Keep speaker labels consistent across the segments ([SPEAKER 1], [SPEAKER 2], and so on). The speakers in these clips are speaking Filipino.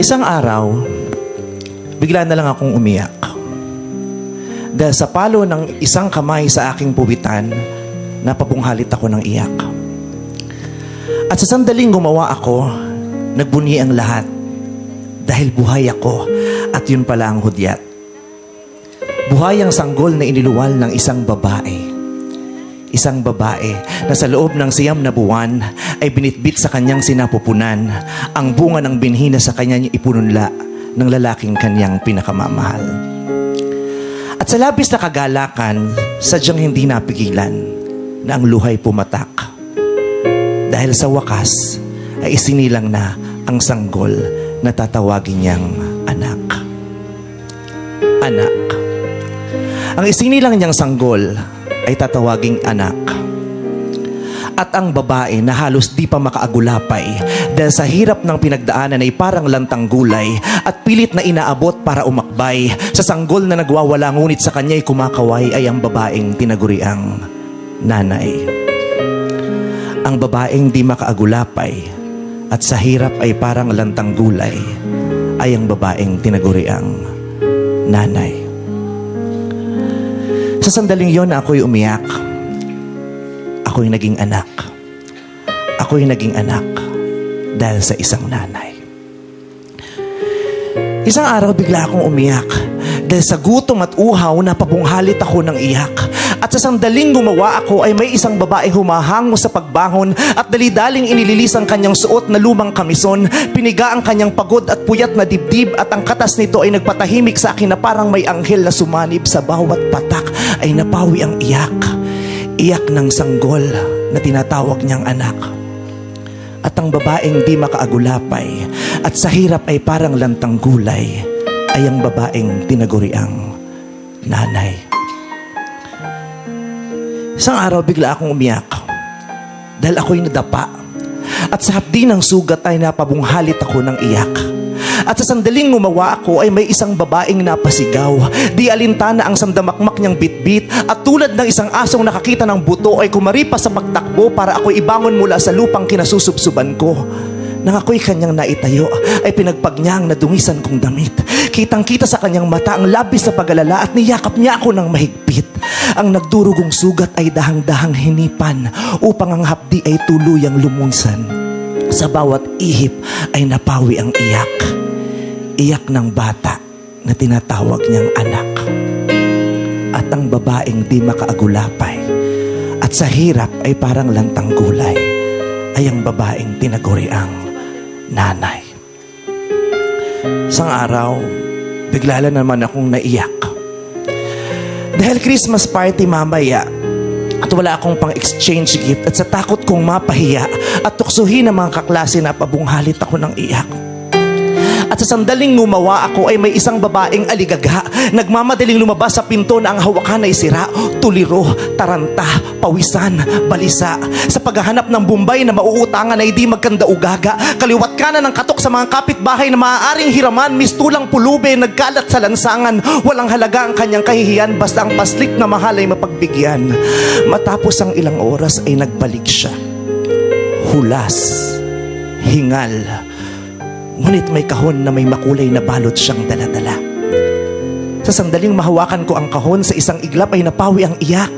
[SPEAKER 1] Isang araw, bigla na lang akong umiyak. Dahil sa palo ng isang kamay sa aking puwitan, napabunghalit ako ng iyak. At sa sandaling gumawa ako, nagbunyi ang lahat. Dahil buhay ako at yun pala ang hudyat. Buhay ang sanggol na iniluwal ng isang babae. Isang babae na sa loob ng 9 na buwan ay binitbit sa kanyang sinapupunan ang bunga ng binhi na sa kanya ipununla ng lalaking kanyang pinakamamahal. At sa labis na kagalakan, sadyang hindi napigilan na ang luhay pumatak. Dahil sa wakas ay isinilang na ang sanggol na tatawagin niyang anak. Anak. Ang isinilang niyang sanggol ay tatawaging anak. At ang babae na halos di pa makaagulapay dahil sa hirap ng pinagdaanan ay parang lantang gulay at pilit na inaabot para umakbay sa sanggol na nagwawala ngunit sa kanya'y kumakaway ay ang babaeng tinaguriang nanay. Ang babaeng di makaagulapay at sa hirap ay parang lantang gulay ay ang babaeng tinaguriang nanay. Sa sandaling yon ako'y umiyak. Ako'y naging anak. Ako'y naging anak dahil sa isang nanay. Isang araw bigla akong umiyak dahil sa gutom at uhaw napabunghalit ako ng iyak. At sa sandaling gumawa ako ay may isang babae humahango sa pagbangon at dali-daling inililis ang kanyang suot na lumang kamison, piniga ang kanyang pagod at puyat na dibdib at ang katas nito ay nagpatahimik sa akin na parang may anghel na sumanib sa bawat patak ay napawi ang iyak. Iyak ng sanggol na tinatawag niyang anak. At ang babaeng di makaagulapay at sa hirap ay parang lantang gulay ay ang babaeng tinaguriang nanay. Isang araw bigla akong umiyak dahil ako'y nadapa at sa hapdi ng sugat ay napabunghalit ako ng iyak. At sa sandaling gumawa ako ay may isang babaeng napasigaw. Di alintana ang sandamakmak niyang bitbit at tulad ng isang asong nakakita ng buto ay kumaripas sa pagtakbo para ako'y ibangon mula sa lupang kinasusubsuban ko. Nang ako'y kanyang naitayo ay pinagpag niya ang nadungisan kong damit. Kitang-kita sa kanyang mata ang labis na pag-alala at niyakap niya ako ng mahigpit. Ang nagdurugong sugat ay dahang-dahang hinipan upang ang hapdi ay tuluyang lumunsan. Sa bawat ihip ay napawi ang iyak. Iyak ng bata na tinatawag niyang anak. At ang babaeng di makaagulapay at sa hirap ay parang lantang gulay ay ang babaeng tinaguriang nanay. Isang araw, bigla lang naman akong naiyak. Dahil Christmas party mamaya at wala akong pang-exchange gift at sa takot kong mapahiya at tuksuhin ng mga kaklase na pabunghalit ako ng iyak. At sa sandaling gumawa ako ay may isang babaeng aligaga. Nagmamadaling lumabas sa pinto na ang hawakan ay sira, tuliro, taranta, pawisan, balisa. Sa paghahanap ng Bombay na mauutangan ay di magkanda-ugaga. Kaliwat kanan ng katok sa mga kapitbahay na maaaring hiraman, mistulang pulube, nagkalat sa lansangan. Walang halaga ang kanyang kahihiyan basta ang paslik na mahal ay mapagbigyan. Matapos ang ilang oras ay nagbalik siya. Hulas, hingal, ngunit may kahon na may makulay na balot siyang daladala. Sa sandaling mahawakan ko ang kahon sa isang iglap ay napawi ang iyak.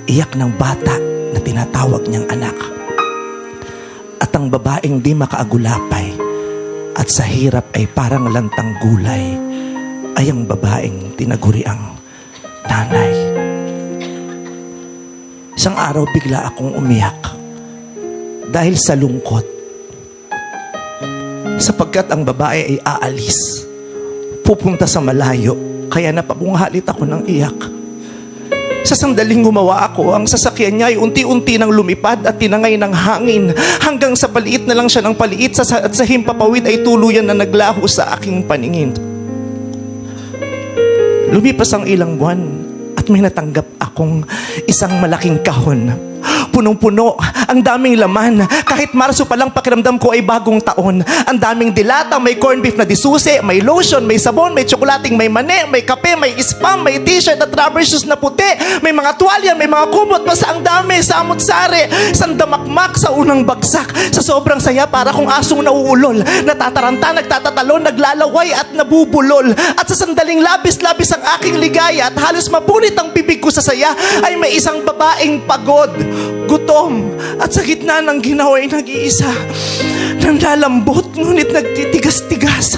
[SPEAKER 1] Iyak ng bata na tinatawag niyang anak. At ang babaeng di makaagulapay at sa hirap ay parang lantang gulay ay ang babaeng tinaguriang nanay. Isang araw bigla akong umiyak dahil sa lungkot. Sapagkat ang babae ay aalis, pupunta sa malayo, kaya napabunghalit ako ng iyak. Sa sandaling gumawa ako, ang sasakyan niya ay unti-unti nang lumipad at tinangay ng hangin hanggang sa paliit na lang siya ng paliit at sa himpapawid ay tuluyan na naglaho sa aking paningin. Lumipas ang ilang buwan at may natanggap akong isang malaking kahon. punong-puno. Ang daming laman. Kahit Marso pa lang pakiramdam ko ay bagong taon. Ang daming dilata, may corned beef na disusi, may lotion, may sabon, may tsokolating, may mani, may kape, may spam, may t-shirt at rubber shoes na puti. May mga tuwalya, may mga kumot, basta ang dami, samot-sari, sandamakmak sa unang bagsak. Sa sobrang saya, para kung asong nauulol, natataranta, nagtatatalo, naglalaway at nabubulol. At sa sandaling labis-labis ang aking ligaya at halos mapunit ang bibig ko sa saya, ay may isang babaeng pagod, gutom, at sa gitna ng ginawa ay nag-iisa. Nanlalambot, ngunit nagtitigas-tigas.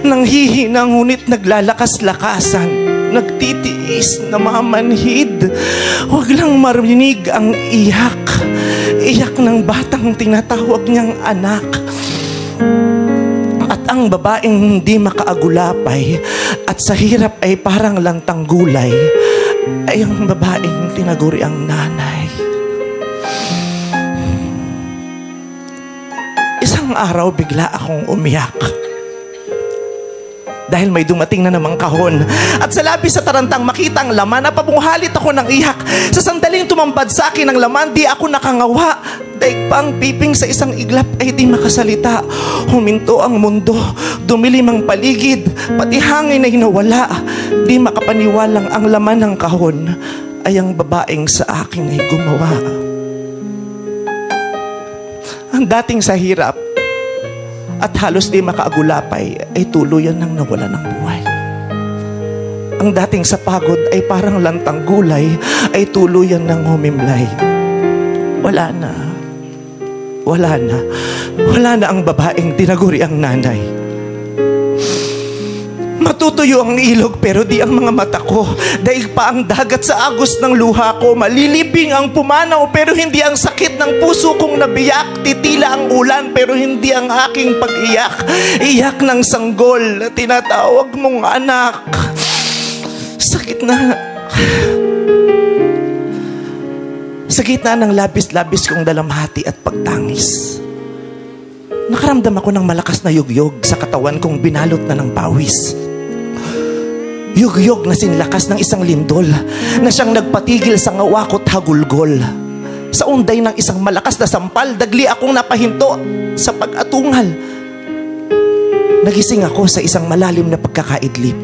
[SPEAKER 1] Nanghihina, ngunit naglalakas-lakasan. Nagtitiis na mamanhid. Huwag lang marinig ang iyak. Iyak ng batang tinatawag niyang anak. At ang babaeng hindi makaagulapay at sa hirap ay parang lantang gulay ay ang babaeng tinaguri ang nanay. Isang araw bigla akong umiyak dahil may dumating na namang kahon. At sa labis sa tarantang makita ang laman, napabunghalit ako ng iyak. Sa sandaling tumambad sa akin ang laman, di ako nakangawa. Daig pa ang piping sa isang iglap ay di makasalita. Huminto ang mundo, dumilim ang paligid, pati hangin ay nawala. Di makapaniwalang ang laman ng kahon ay ang babaeng sa akin ay gumawa. Ang dating sa hirap at halos di makaagulapay ay tuluyan nang nawala ng buhay. Ang dating sa pagod ay parang lantang gulay ay tuluyan nang humimlay. Wala na. Wala na. Wala na ang babaeng tinaguri ang nanay. Matutuyo ang ilog pero di ang mga mata ko. Daig pa ang dagat sa agos ng luha ko. Malilibing ang pumanaw pero hindi ang sakit ng puso kong nabiyak. Titila ang ulan pero hindi ang aking pag-iyak. Iyak ng sanggol na tinatawag mong anak. Sakit na. Sa gitna ng labis-labis kong dalamhati at pagtangis, nakaramdam ako ng malakas na yugyog sa katawan kong binalot na ng pawis. Yugyog na sinlakas ng isang lindol na siyang nagpatigil sa ngawakot hagulgol. Sa unday ng isang malakas na sampal, dagli akong napahinto sa pag-atungal. Nagising ako sa isang malalim na pagkakaidlip.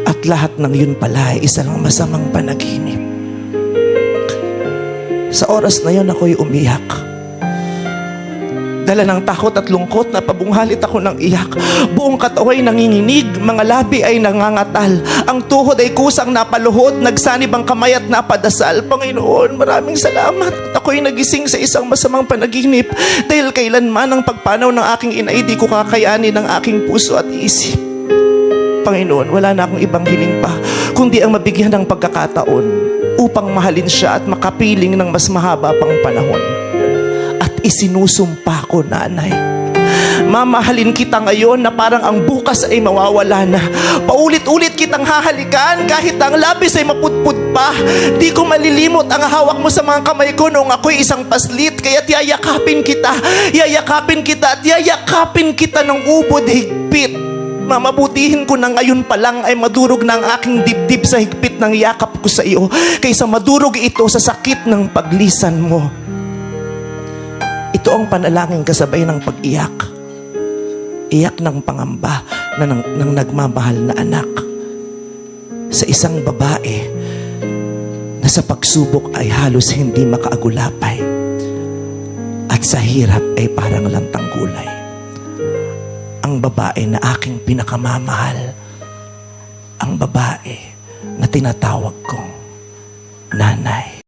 [SPEAKER 1] At lahat ng yun pala ay isang masamang panaginip. Sa oras na yun ako'y umiyak. Dala ng takot at lungkot na pabunghalit ako ng iyak. Buong katawan ay nanginginig, mga labi ay nangangatal. Ang tuhod ay kusang napaluhod, nagsanib ang kamay at napadasal. Panginoon, maraming salamat. At ako'y nagising sa isang masamang panaginip dahil kailanman ang pagpanaw ng aking ina ay di ko kakayanin ng aking puso at isip. Panginoon, wala na akong ibang hiling pa kundi ang mabigyan ng pagkakataon upang mahalin siya at makapiling ng mas mahaba pang panahon. At isinusumpa ko, nanay, mamahalin kita ngayon na parang ang bukas ay mawawala na. Paulit-ulit kitang hahalikan kahit ang labis ay mapudpud pa. Di ko malilimot ang hawak mo sa mga kamay ko noong ako'y isang paslit. Kaya't yayakapin kita at yayakapin kita ng ubod higpit. Mamabutihin ko na ngayon pa lang ay madurog na ang aking dibdib sa higpit ng yakap ko sa iyo kaysa madurog ito sa sakit ng paglisan mo. Ito ang panalangin kasabay ng pag-iyak. Iyak ng pangamba ng nagmamahal na anak sa isang babae na sa pagsubok ay halos hindi makaagulapay at sa hirap ay parang lantang gulay. Ang babae na aking pinakamamahal, ang babae na tinatawag kong